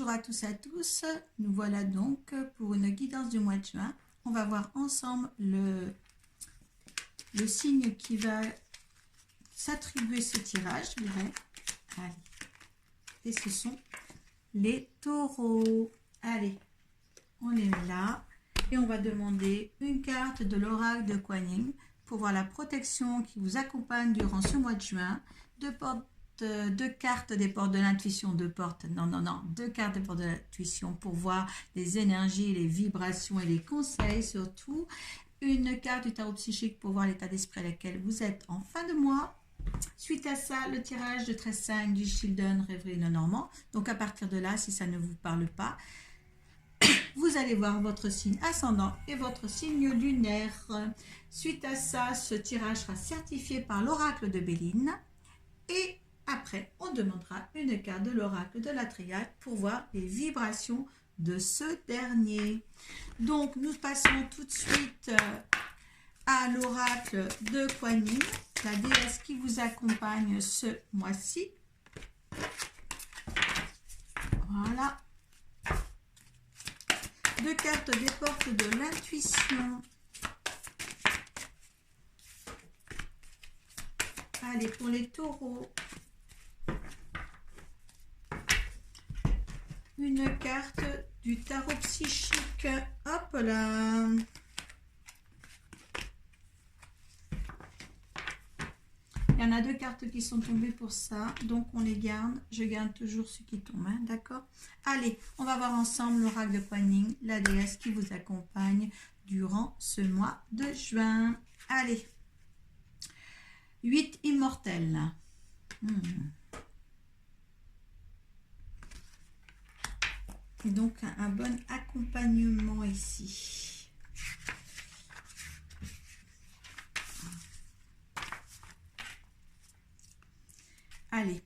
Bonjour à tous et à tous, nous voilà donc pour une guidance du mois de juin. On va voir ensemble le signe qui va s'attribuer ce tirage, je dirais. Allez. Et ce sont les taureaux. Allez, on les met là et on va demander une carte de l'oracle de Kuan Yin pour voir la protection qui vous accompagne durant ce mois de juin. Deux cartes des portes de l'intuition, deux cartes des portes de l'intuition pour voir les énergies, les vibrations et les conseils surtout. Une carte du tarot psychique pour voir l'état d'esprit à laquelle vous êtes en fin de mois. Suite à ça, le tirage de 13-5 du Children Rêverie Normand. Donc à partir de là, si ça ne vous parle pas, vous allez voir votre signe ascendant et votre signe lunaire. Suite à ça, ce tirage sera certifié par l'oracle de Béline. Et après, on demandera une carte de l'oracle de la triade pour voir les vibrations de ce dernier. Donc, nous passons tout de suite à l'oracle de Kuan Yin, la déesse qui vous accompagne ce mois-ci. Voilà. Deux cartes des portes de l'intuition. Allez, pour les taureaux. Une carte du tarot psychique. Hop là. Il y en a deux cartes qui sont tombées pour ça. Donc, on les garde. Je garde toujours ceux qui tombent. Hein, d'accord? Allez, on va voir ensemble l'oracle de Kuan Yin, la déesse qui vous accompagne durant ce mois de juin. Allez. 8 immortels. Et donc, un bon accompagnement ici. Allez,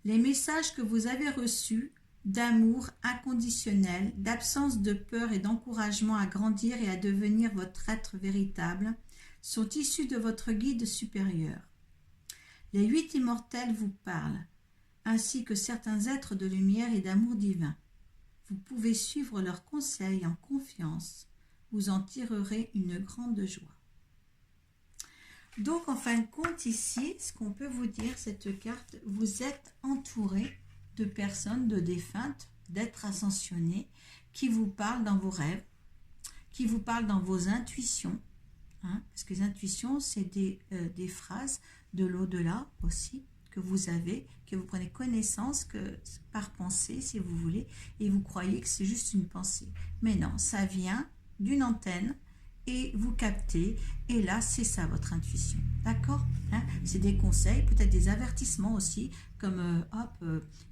les messages que vous avez reçus d'amour inconditionnel, d'absence de peur et d'encouragement à grandir et à devenir votre être véritable sont issus de votre guide supérieur. Les 8 immortels vous parlent, ainsi que certains êtres de lumière et d'amour divin. Vous pouvez suivre leurs conseils en confiance. Vous en tirerez une grande joie. Donc, en fin de compte, ici, ce qu'on peut vous dire, cette carte, vous êtes entouré de personnes, de défuntes, d'êtres ascensionnés, qui vous parlent dans vos rêves, qui vous parlent dans vos intuitions. Hein, parce que les intuitions, c'est des phrases de l'au-delà aussi, que vous avez, que vous prenez connaissance que par pensée, si vous voulez, et vous croyez que c'est juste une pensée. Mais non, ça vient d'une antenne et vous captez, et là, c'est ça votre intuition. D'accord, hein? C'est des conseils, peut-être des avertissements aussi, comme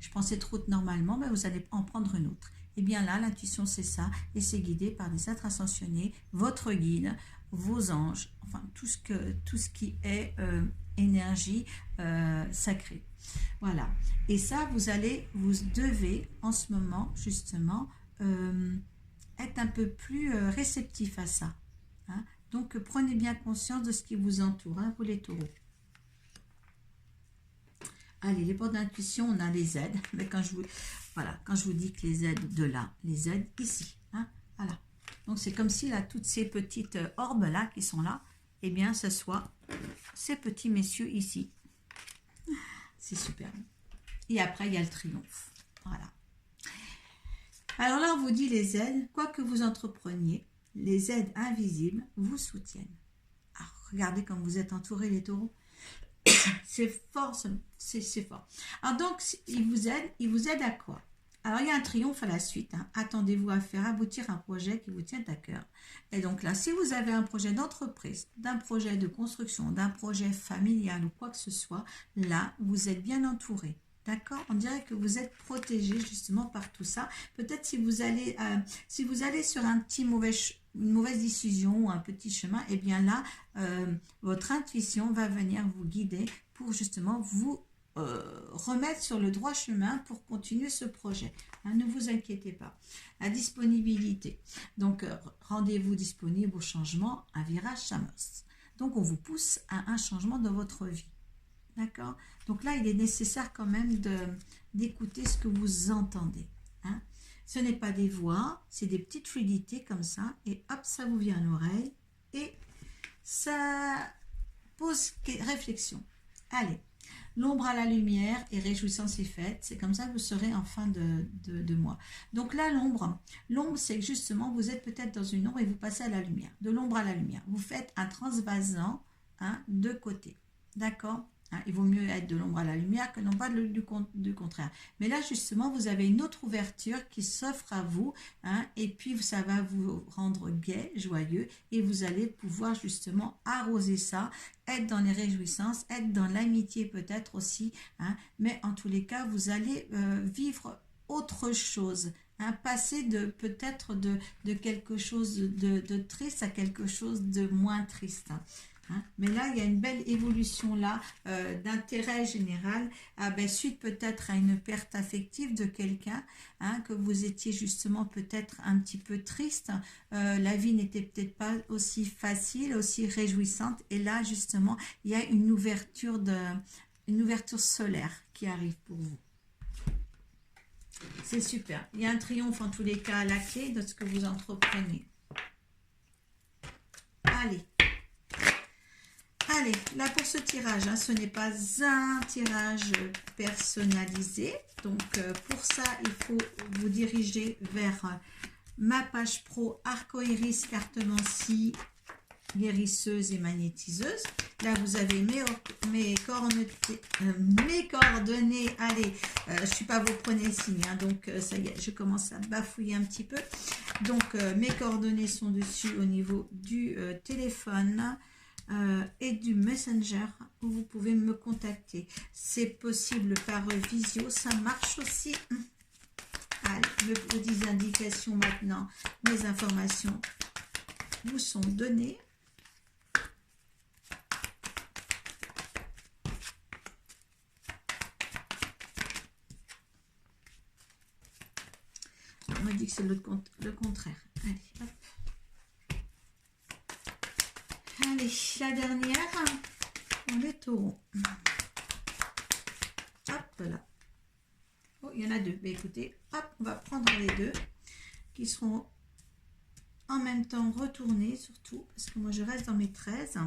je pensais trop normalement, mais vous allez en prendre une autre. Et bien là, l'intuition, c'est ça, et c'est guidé par des êtres ascensionnés, votre guide, vos anges, enfin tout ce qui est énergie sacrée. Voilà. Et ça, vous devez en ce moment, justement, être un peu plus réceptif à ça. Hein? Donc, prenez bien conscience de ce qui vous entoure, hein, vous les taureaux. Allez, les portes d'intuition, on a les aides. Mais quand je vous dis que les aides de là, les aides ici. Hein, voilà. Donc, c'est comme si là, toutes ces petites orbes là qui sont là, eh bien, ce soit ces petits messieurs ici. C'est superbe. Et après, il y a le triomphe. Voilà. Alors là, on vous dit les aides, quoi que vous entrepreniez, les aides invisibles vous soutiennent. Alors, regardez comme vous êtes entourés, les taureaux. C'est fort, c'est fort. Alors donc, il vous aide à quoi? Alors, il y a un triomphe à la suite. Hein. Attendez-vous à faire aboutir un projet qui vous tient à cœur. Et donc là, si vous avez un projet d'entreprise, d'un projet de construction, d'un projet familial ou quoi que ce soit, là, vous êtes bien entouré. D'accord? On dirait que vous êtes protégé justement par tout ça. Peut-être si vous allez sur une mauvaise décision ou un petit chemin, et bien là, votre intuition va venir vous guider pour justement vous remettre sur le droit chemin pour continuer ce projet. Hein, ne vous inquiétez pas. La disponibilité. Donc, rendez-vous disponible au changement, un virage Samos. Donc, on vous pousse à un changement dans votre vie. D'accord? Donc là, il est nécessaire quand même d'écouter ce que vous entendez. Hein? Ce n'est pas des voix, c'est des petites fluidités comme ça, et hop, ça vous vient à l'oreille, et ça pose réflexion. Allez, l'ombre à la lumière et réjouissance est faite, c'est comme ça que vous serez en fin de mois. Donc là, l'ombre, c'est que justement, vous êtes peut-être dans une ombre et vous passez à la lumière, de l'ombre à la lumière. Vous faites un transvasant, hein, de côté, d'accord? Il vaut mieux être de l'ombre à la lumière que non pas du contraire. Mais là, justement, vous avez une autre ouverture qui s'offre à vous, hein, et puis ça va vous rendre gai, joyeux, et vous allez pouvoir justement arroser ça, être dans les réjouissances, être dans l'amitié peut-être aussi, hein, mais en tous les cas, vous allez vivre autre chose. Hein, passer peut-être de quelque chose de triste à quelque chose de moins triste. Hein. Mais là, il y a une belle évolution là d'intérêt général, suite peut-être à une perte affective de quelqu'un, hein, que vous étiez justement peut-être un petit peu triste, la vie n'était peut-être pas aussi facile, aussi réjouissante, et là justement, il y a une ouverture solaire qui arrive pour vous. C'est super. Il y a un triomphe en tous les cas à la clé de ce que vous entreprenez. Allez, là pour ce tirage, hein, ce n'est pas un tirage personnalisé. Donc pour ça, il faut vous diriger vers ma page pro Arcoiris Cartomancie guérisseuse et magnétiseuse. Là, vous avez mes coordonnées. Allez, je ne suis pas vos prenez signe, hein, donc ça y est, je commence à bafouiller un petit peu. Donc, mes coordonnées sont dessus au niveau du téléphone et du Messenger où vous pouvez me contacter. C'est possible par visio, ça marche aussi. Allez, mes petites indications maintenant, mes informations vous sont données. On m'a dit que c'est le contraire. Allez, hop. Allez, la dernière, on est taureau. Hop là. Oh, il y en a deux. Mais écoutez, hop, on va prendre les deux qui seront en même temps retournés, surtout, parce que moi je reste dans mes 13.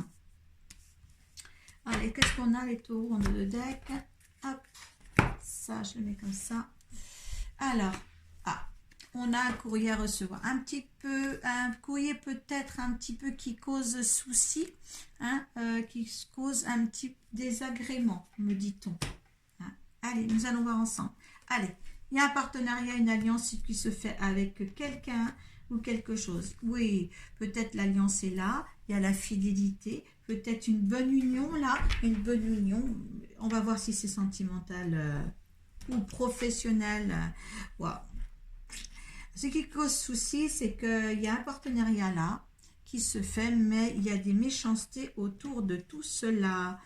Allez, qu'est-ce qu'on a les taureaux? On a le deck. Hop, ça, je le mets comme ça. Alors, on a un courrier à recevoir, un courrier peut-être un petit peu qui cause souci, hein, qui cause un petit désagrément, me dit-on. Hein. Allez, nous allons voir ensemble. Allez, il y a un partenariat, une alliance qui se fait avec quelqu'un ou quelque chose. Oui, peut-être l'alliance est là, il y a la fidélité, peut-être une bonne union là, une bonne union. On va voir si c'est sentimental ou professionnel. Wow. Ce qui cause souci, c'est qu'il y a un partenariat là qui se fait, mais il y a des méchancetés autour de tout cela.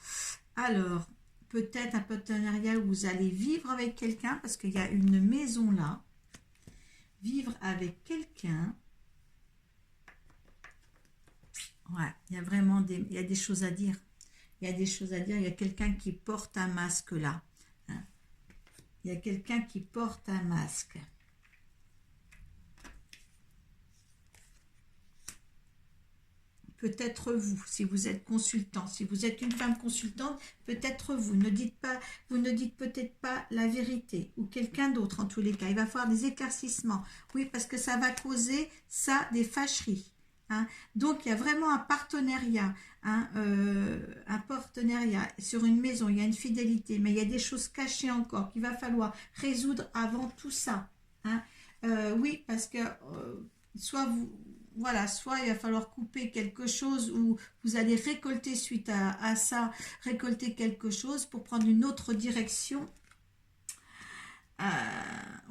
Alors, peut-être un partenariat où vous allez vivre avec quelqu'un, parce qu'il y a une maison là. Vivre avec quelqu'un. Ouais, il y a vraiment il y a des choses à dire. Il y a des choses à dire. Il y a quelqu'un qui porte un masque là. Hein. Il y a quelqu'un qui porte un masque. Peut-être vous, si vous êtes consultant, si vous êtes une femme consultante, peut-être vous. Vous ne dites peut-être pas la vérité, ou quelqu'un d'autre en tous les cas. Il va falloir des éclaircissements. Oui, parce que ça va causer ça des fâcheries. Hein. Donc, il y a vraiment un partenariat, hein, un partenariat sur une maison. Il y a une fidélité, mais il y a des choses cachées encore qu'il va falloir résoudre avant tout ça. Hein. Oui, parce que soit il va falloir couper quelque chose ou vous allez récolter suite à ça, récolter quelque chose pour prendre une autre direction.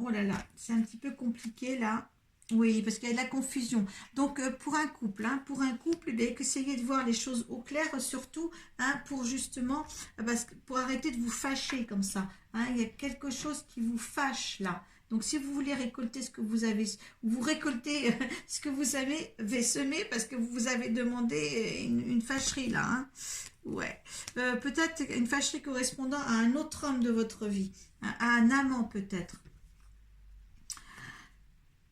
Oh là là, c'est un petit peu compliqué là. Oui, parce qu'il y a de la confusion. Donc, pour un couple, essayez de voir les choses au clair, surtout, hein, pour justement, pour arrêter de vous fâcher comme ça. Hein, il y a quelque chose qui vous fâche là. Donc, si vous voulez récolter ce que vous avez, vous récoltez ce que vous avez semé parce que vous avez demandé une fâcherie là. Hein. Ouais. Peut-être une fâcherie correspondant à un autre homme de votre vie, à un amant peut-être.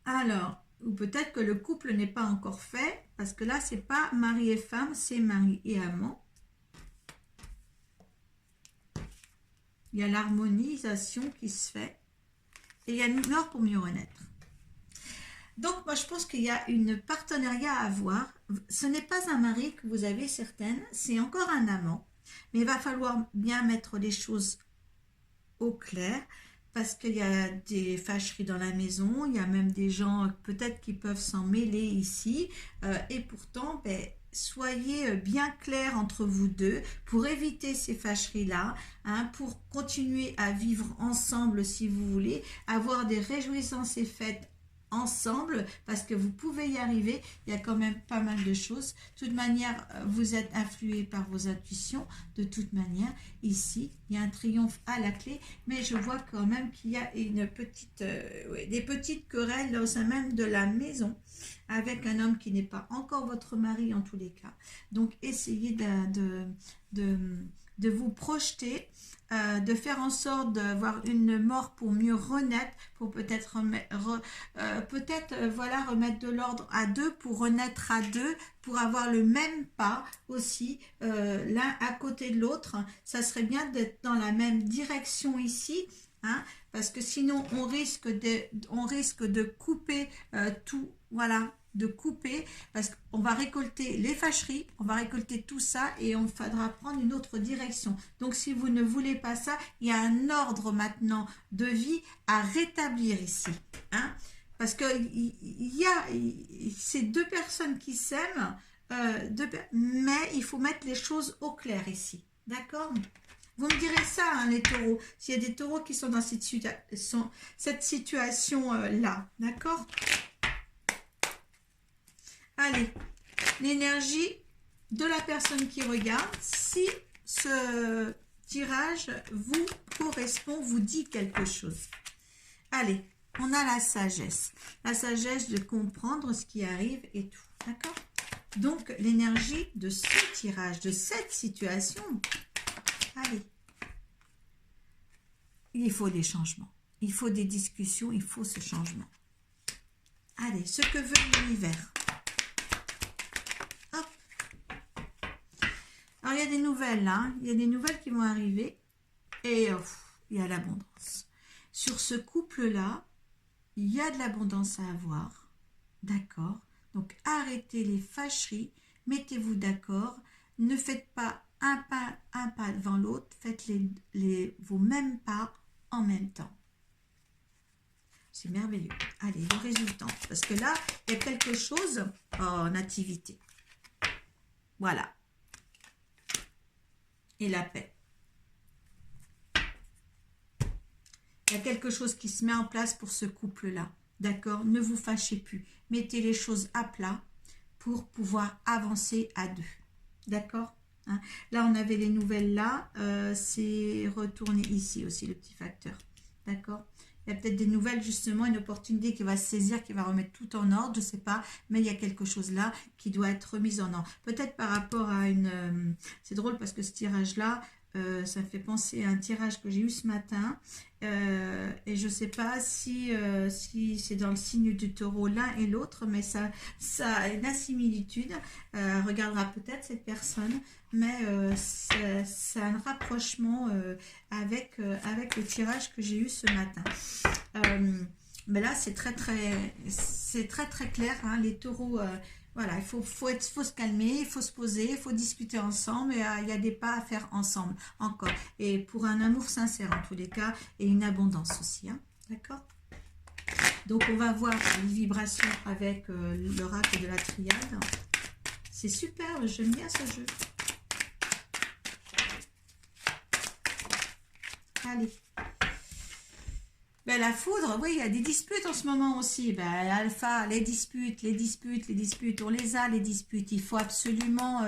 Alors, ou peut-être que le couple n'est pas encore fait, parce que là, c'est pas mari et femme, c'est mari et amant. Il y a l'harmonisation qui se fait. Et il y a une mort pour mieux renaître. Donc, moi, je pense qu'il y a une partenariat à avoir. Ce n'est pas un mari que vous avez, certaines, c'est encore un amant. Mais il va falloir bien mettre les choses au clair, parce qu'il y a des fâcheries dans la maison, il y a même des gens peut-être qui peuvent s'en mêler ici, et pourtant, ben, soyez bien clairs entre vous deux pour éviter ces fâcheries-là, hein, pour continuer à vivre ensemble si vous voulez, avoir des réjouissances et fêtes ensemble, parce que vous pouvez y arriver. Il y a quand même pas mal de choses. De toute manière, vous êtes influé par vos intuitions. De toute manière, ici, il y a un triomphe à la clé, mais je vois quand même qu'il y a une petite, des petites querelles au sein même de la maison, avec un homme qui n'est pas encore votre mari en tous les cas. Donc, essayez de vous projeter, de faire en sorte d'avoir une mort pour mieux renaître, pour peut-être voilà, remettre de l'ordre à deux, pour renaître à deux, pour avoir le même pas aussi, l'un à côté de l'autre. Ça serait bien d'être dans la même direction ici, hein, parce que sinon on risque de couper tout, voilà, de couper, parce qu'on va récolter les fâcheries, on va récolter tout ça et on faudra prendre une autre direction. Donc si vous ne voulez pas ça, il y a un ordre maintenant de vie à rétablir ici, hein, parce que il y a ces deux personnes qui s'aiment, mais il faut mettre les choses au clair ici, d'accord? Vous me direz ça, hein, les taureaux, s'il y a des taureaux qui sont dans cette situation-là, d'accord? Allez, l'énergie de la personne qui regarde, si ce tirage vous correspond, vous dit quelque chose. Allez, on a la sagesse de comprendre ce qui arrive et tout, d'accord? Donc, l'énergie de ce tirage, de cette situation, allez, il faut des changements, il faut des discussions, il faut ce changement. Allez, ce que veut l'univers. Alors, il y a des nouvelles là, hein. Il y a des nouvelles qui vont arriver et il y a l'abondance. Sur ce couple-là, il y a de l'abondance à avoir, d'accord? Donc, arrêtez les fâcheries, mettez-vous d'accord, ne faites pas un pas devant l'autre, faites vos mêmes pas en même temps. C'est merveilleux. Allez, le résultat, parce que là, il y a quelque chose en activité. Voilà. Et la paix. Il y a quelque chose qui se met en place pour ce couple-là. D'accord? Ne vous fâchez plus. Mettez les choses à plat pour pouvoir avancer à deux. D'accord? Hein? Là, on avait les nouvelles là. C'est retourné ici aussi, le petit facteur. D'accord? Il y a peut-être des nouvelles, justement, une opportunité qui va se saisir, qui va remettre tout en ordre, je ne sais pas, mais il y a quelque chose là qui doit être remis en ordre. Peut-être par rapport à une... c'est drôle parce que ce tirage-là, ça me fait penser à un tirage que j'ai eu ce matin, et je ne sais pas si c'est dans le signe du taureau l'un et l'autre, mais ça a une similitude. Regardera peut-être cette personne, mais c'est un rapprochement avec le tirage que j'ai eu ce matin. Mais là, c'est très clair, hein, les taureaux. Voilà, il faut se calmer, il faut se poser, il faut discuter ensemble, et il y a des pas à faire ensemble encore. Et pour un amour sincère en tous les cas, et une abondance aussi, hein, d'accord? Donc on va voir les vibrations avec l'oracle de la triade. C'est super, j'aime bien ce jeu. Allez. Ben, la foudre, oui, il y a des disputes en ce moment aussi. Ben, Alpha, les disputes, on les a, les disputes. Il faut absolument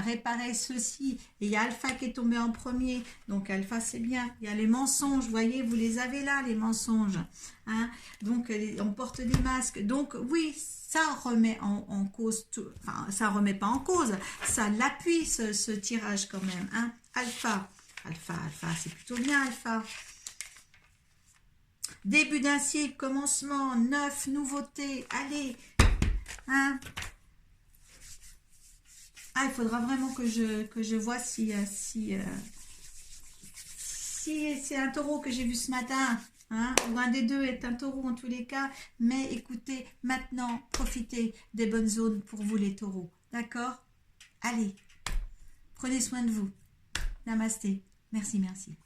réparer ceci. Et il y a Alpha qui est tombé en premier. Donc, Alpha, c'est bien. Il y a les mensonges, vous voyez, vous les avez là, les mensonges. Hein? Donc, on porte des masques. Donc, oui, ça remet en cause, enfin, ça remet pas en cause. Ça l'appuie, ce tirage quand même. Hein? Alpha, c'est plutôt bien, Alpha. Début d'un cycle, commencement, neuf, nouveauté. Allez, hein. Ah, il faudra vraiment que je vois si c'est un taureau que j'ai vu ce matin, hein, ou un des deux est un taureau en tous les cas. Mais écoutez, maintenant, profitez des bonnes zones pour vous les taureaux. D'accord? Allez, prenez soin de vous. Namasté. Merci, merci.